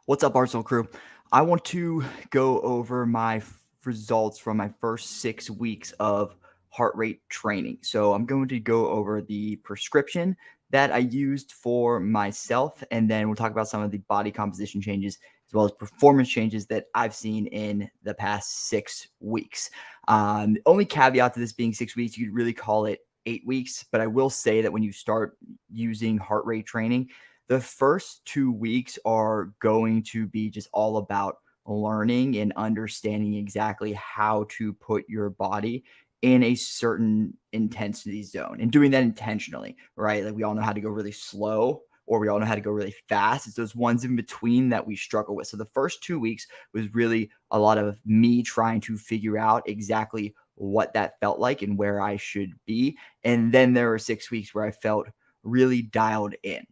What's up, Arsenal crew? I want to go over my results from my first 6 weeks of heart rate training. So, I'm going to go over the prescription that I used for myself, and then we'll talk about some of the body composition changes as well as performance changes that I've seen in the past 6 weeks. The only caveat to this being 6 weeks, you could really call it 8 weeks, but I will say that when you start using heart rate training, the first 2 weeks are going to be just all about learning and understanding exactly how to put your body in a certain intensity zone and doing that intentionally, right? Like we all know how to go really slow or we all know how to go really fast. It's those ones in between that we struggle with. So the first 2 weeks was really a lot of me trying to figure out exactly what that felt like and where I should be. And then there were 6 weeks where I felt really dialed in.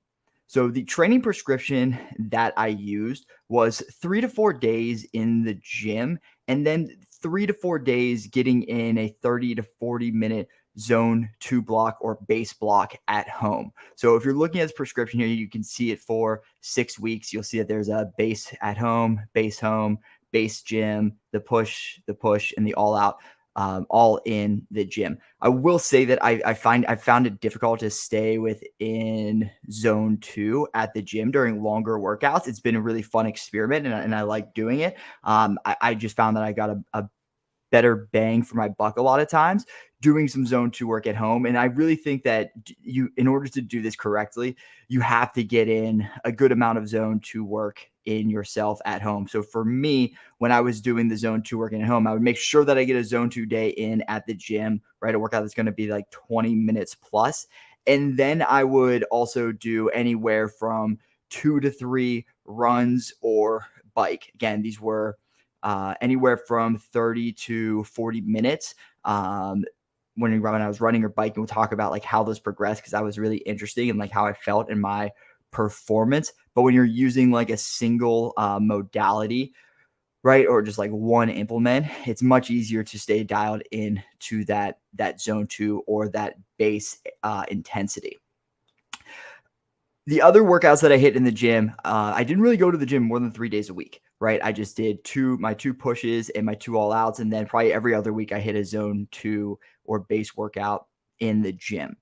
So the training prescription that I used was 3 to 4 days in the gym and then 3 to 4 days getting in a 30 to 40 minute zone 2 block or base block at home. So if you're looking at this prescription here, you can see it for 6 weeks. You'll see that there's a base at home, base gym, the push, and the all out. All in the gym. I will say that I found it difficult to stay within zone 2 at the gym during longer workouts. It's been a really fun experiment, and I like doing it. I just found that I got a better bang for my buck a lot of times doing some zone 2 work at home. And I really think that in order to do this correctly, you have to get in a good amount of zone 2 work in yourself at home. So for me, when I was doing the zone 2 working at home, I would make sure that I get a zone 2 day in at the gym, right? A workout that's going to be like 20 minutes plus. And then I would also do anywhere from 2 to 3 runs or bike. Again, these were anywhere from 30 to 40 minutes. When I was running or biking, we'll talk about like how those progressed because that was really interesting and like how I felt in my performance. But when you're using like a single modality, right, or just like one implement, it's much easier to stay dialed in to that zone 2 or that base intensity. The other workouts that I hit in the gym, I didn't really go to the gym more than 3 days a week, right? I just did my two pushes and my two all outs. And then probably every other week I hit a zone 2 or base workout in the gym.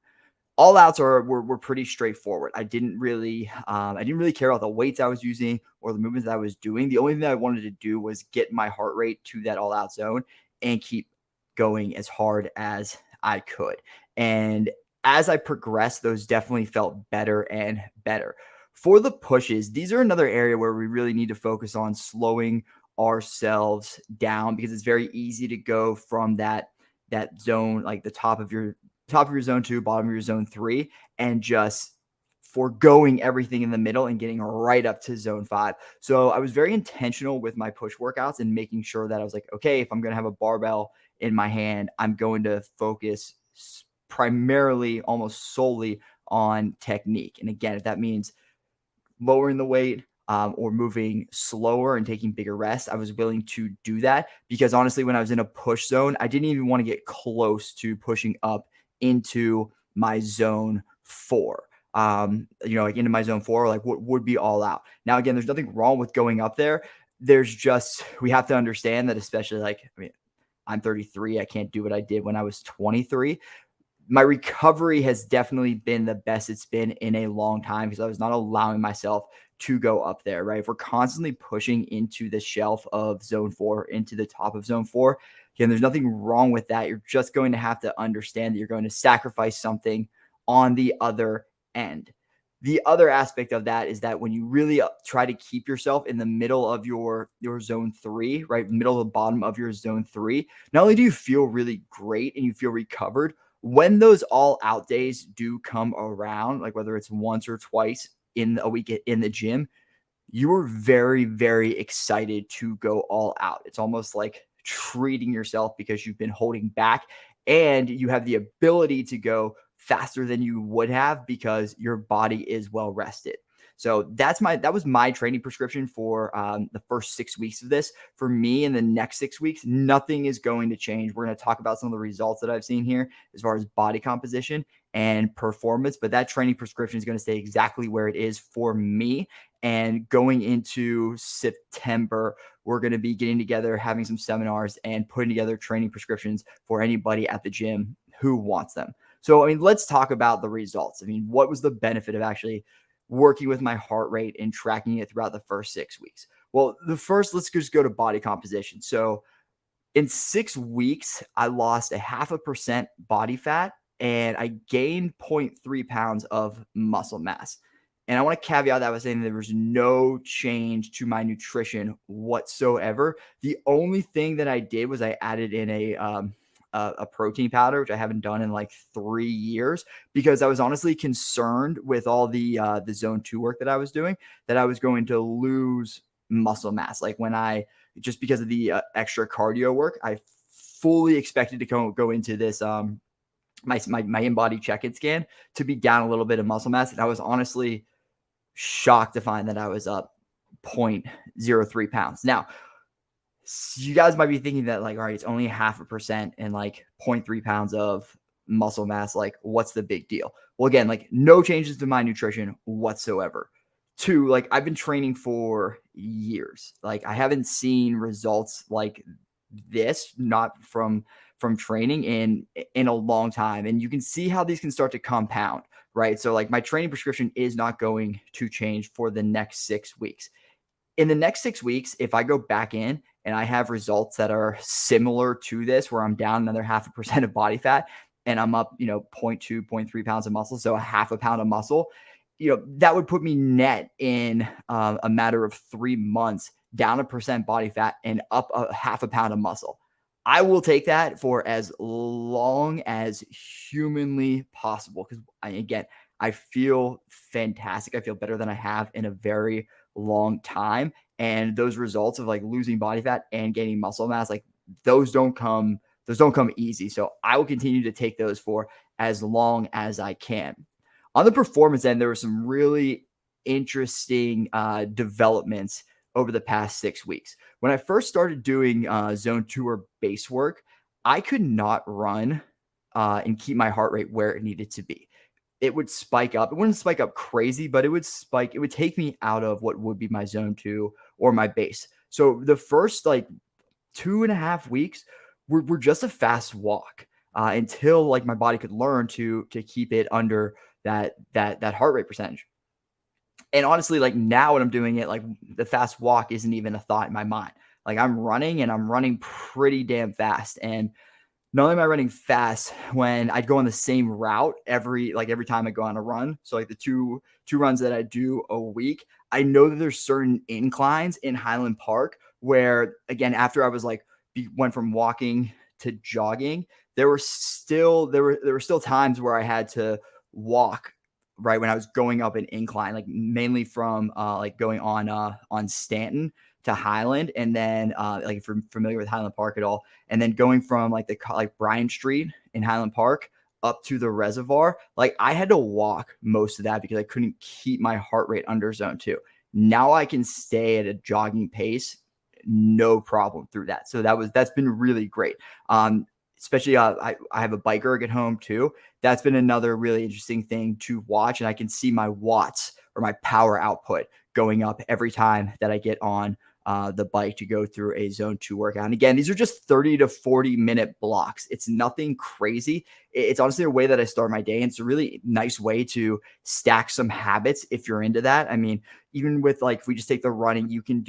All outs were pretty straightforward. I didn't really care about the weights I was using or the movements that I was doing. The only thing that I wanted to do was get my heart rate to that all out zone and keep going as hard as I could. And as I progressed, those definitely felt better and better. For the pushes, these are another area where we really need to focus on slowing ourselves down because it's very easy to go from that zone, like the top of your zone 2, bottom of your zone 3, and just foregoing everything in the middle and getting right up to zone 5. So I was very intentional with my push workouts and making sure that I was like, okay, if I'm going to have a barbell in my hand, I'm going to focus primarily, almost solely on technique. And again, if that means lowering the weight, or moving slower and taking bigger rests, I was willing to do that because honestly, when I was in a push zone, I didn't even want to get close to pushing up into my zone 4. Like into my zone 4, like what would be all out. Now, again, there's nothing wrong with going up there. There's just, we have to understand that, especially like, I mean, I'm 33. I can't do what I did when I was 23. My recovery has definitely been the best it's been in a long time because I was not allowing myself to go up there, right? If we're constantly pushing into the shelf of zone 4, into the top of zone 4, again, there's nothing wrong with that. You're just going to have to understand that you're going to sacrifice something on the other end. The other aspect of that is that when you really try to keep yourself in the middle of your zone 3, right, middle to bottom of your zone 3, not only do you feel really great and you feel recovered, when those all out days do come around, like whether it's once or twice in a week in the gym, you are very, very excited to go all out. It's almost like treating yourself because you've been holding back and you have the ability to go faster than you would have because your body is well rested. So that was my training prescription for the first 6 weeks of this. For me, in the next 6 weeks, nothing is going to change. We're going to talk about some of the results that I've seen here as far as body composition and performance, but that training prescription is going to stay exactly where it is for me. And going into September, we're going to be getting together, having some seminars, and putting together training prescriptions for anybody at the gym who wants them. So, I mean, let's talk about the results. I mean, what was the benefit of actually working with my heart rate and tracking it throughout the first 6 weeks? Well, let's just go to body composition. So, in 6 weeks, I lost 0.5% body fat and I gained 0.3 pounds of muscle mass. And I want to caveat that by saying there was no change to my nutrition whatsoever. The only thing that I did was I added in a protein powder, which I haven't done in like 3 years, because I was honestly concerned with all the zone 2 work that I was doing, that I was going to lose muscle mass. Like just because of the extra cardio work, I fully expected to go into this my in-body check-in scan to be down a little bit of muscle mass, and I was honestly shocked to find that I was up 0.03 pounds. Now, you guys might be thinking that, like, all right, it's only 0.5% and like 0.3 pounds of muscle mass. Like, what's the big deal? Well, again, like, no changes to my nutrition whatsoever. Two, like, I've been training for years. Like, I haven't seen results like this, not from training in a long time. And you can see how these can start to compound, right? So, like, my training prescription is not going to change for the next 6 weeks. In the next 6 weeks, if I go back in and I have results that are similar to this, where I'm down another 0.5% of body fat and I'm up, 0.2, 0.3 pounds of muscle, so 0.5 pound of muscle, that would put me net in a matter of 3 months, down 1% body fat and up 0.5 pound of muscle. I will take that for as long as humanly possible, because I feel fantastic. I feel better than I have in a very long time. And those results of like losing body fat and gaining muscle mass, like those don't come easy. So I will continue to take those for as long as I can. On the performance end, there were some really interesting developments over the past 6 weeks. When I first started doing zone 2 or base work, I could not run and keep my heart rate where it needed to be. It would spike up. It wouldn't spike up crazy, but it would spike. It would take me out of what would be my zone 2 or my base. So the first like 2.5 weeks were just a fast walk until like my body could learn to keep it under that heart rate percentage. And honestly, like now when I'm doing it, like the fast walk isn't even a thought in my mind. Like I'm running and I'm running pretty damn fast. And not only am I running fast, when I'd go on the same route every time I go on a run. So like the two runs that I do a week, I know that there's certain inclines in Highland Park where, again, after I was like went from walking to jogging, there were still times where I had to walk right when I was going up an incline, like mainly from like going on Stanton to Highland, and then like if you're familiar with Highland Park at all, and then going from like Bryant Street in Highland Park up to the reservoir, like I had to walk most of that because I couldn't keep my heart rate under zone 2. Now I can stay at a jogging pace, no problem through that. So that's been really great. Especially I have a bike erg at home too. That's been another really interesting thing to watch. And I can see my watts or my power output going up every time that I get on the bike to go through a zone 2 workout. And again, these are just 30 to 40 minute blocks. It's nothing crazy. It's honestly a way that I start my day. And it's a really nice way to stack some habits if you're into that. I mean, even with like, if we just take the running, you can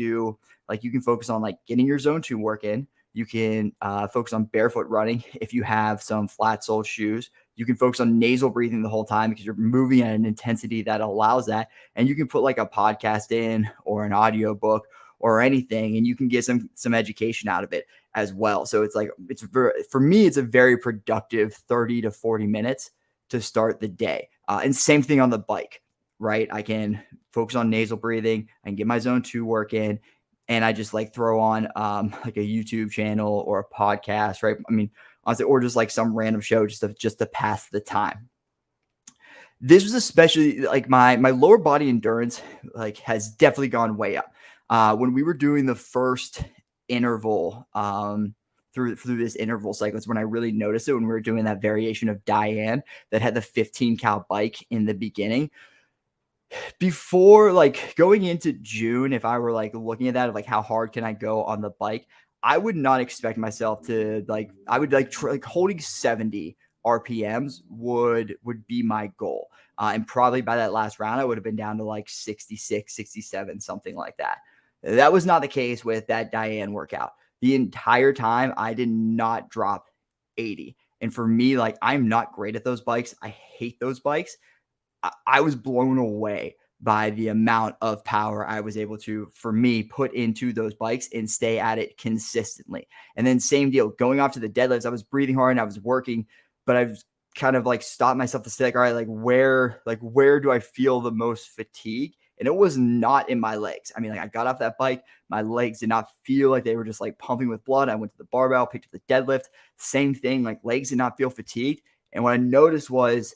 focus on like getting your zone 2 work in. You can focus on barefoot running if you have some flat sole shoes. You can focus on nasal breathing the whole time because you're moving at an intensity that allows that. And you can put like a podcast in or an audio book or anything, and you can get some education out of it as well. So it's like, for me, it's a very productive 30 to 40 minutes to start the day. And same thing on the bike, right? I can focus on nasal breathing. I can get my zone 2 work in. And I just like throw on like a YouTube channel or a podcast, right? I mean, honestly, or just like some random show just to pass the time. This was especially like my lower body endurance like has definitely gone way up. When we were doing the first interval through this interval cycle, it's when I really noticed it when we were doing that variation of Diane that had the 15 cal bike in the beginning. Before like going into June, if I were like looking at that of like how hard can I go on the bike, I would not expect myself to like I would like holding 70 RPMs would be my goal. And probably by that last round, I would have been down to like 66, 67, something like that. That was not the case with that Diane workout. The entire time, I did not drop 80. And for me, like I'm not great at those bikes. I hate those bikes. I was blown away by the amount of power I was able to, for me, put into those bikes and stay at it consistently. And then same deal, going off to the deadlifts, I was breathing hard and I was working, but I've kind of like stopped myself to say like, all right, like where do I feel the most fatigue? And it was not in my legs. I mean, like I got off that bike, my legs did not feel like they were just like pumping with blood. I went to the barbell, picked up the deadlift, same thing, like legs did not feel fatigued. And what I noticed was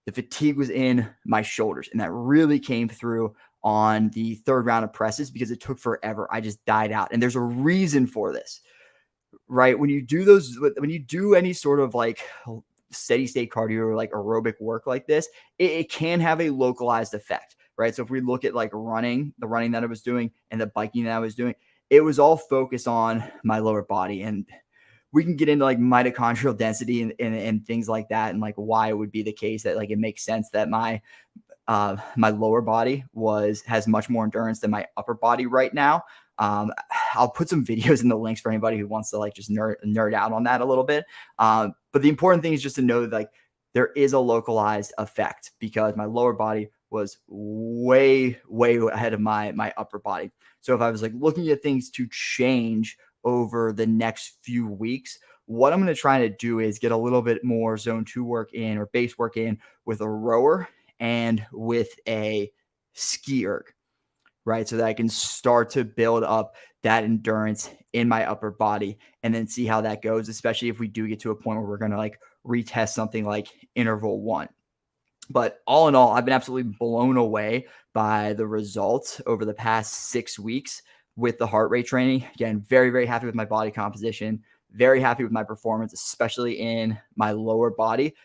the fatigue was in my shoulders. And that really came through on the third round of presses because it took forever. I just died out. And there's a reason for this, right? When you do any sort of like steady state cardio or like aerobic work like this, it can have a localized effect, right? So if we look at like the running that I was doing and the biking that I was doing, it was all focused on my lower body. And we can get into like mitochondrial density and things like that and like why it would be the case that like it makes sense that my lower body has much more endurance than my upper body right now. I'll put some videos in the links for anybody who wants to like just nerd out on that a little bit. But the important thing is just to know that like there is a localized effect because my lower body was way ahead of my upper body. So if I was like looking at things to change over the next few weeks, what I'm going to try to do is get a little bit more zone 2 work in or base work in with a rower and with a ski erg, right? So that I can start to build up that endurance in my upper body and then see how that goes, especially if we do get to a point where we're going to like retest something like interval 1. But all in all, I've been absolutely blown away by the results over the past 6 weeks with the heart rate training. Again, very happy with my body composition, very happy with my performance, especially in my lower body.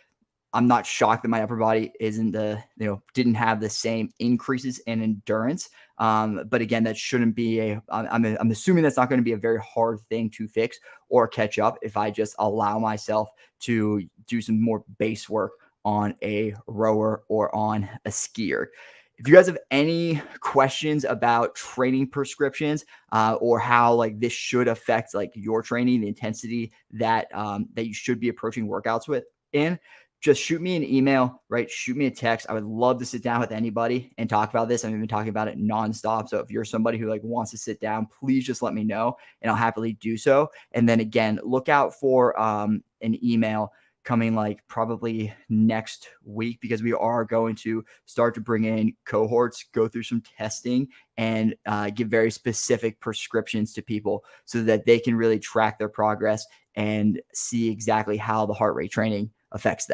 I'm not shocked that my upper body didn't have the same increases in endurance. But again, that shouldn't be I'm assuming that's not going to be a very hard thing to fix or catch up if I just allow myself to do some more base work on a rower or on a skier. If you guys have any questions about training prescriptions or how like this should affect like your training, the intensity that you should be approaching workouts with just shoot me an email, right? Shoot me a text. I would love to sit down with anybody and talk about this. I've been talking about it nonstop. So if you're somebody who like wants to sit down, please just let me know and I'll happily do so. And then again, look out for an email coming like probably next week because we are going to start to bring in cohorts, go through some testing and give very specific prescriptions to people so that they can really track their progress and see exactly how the heart rate training affects them.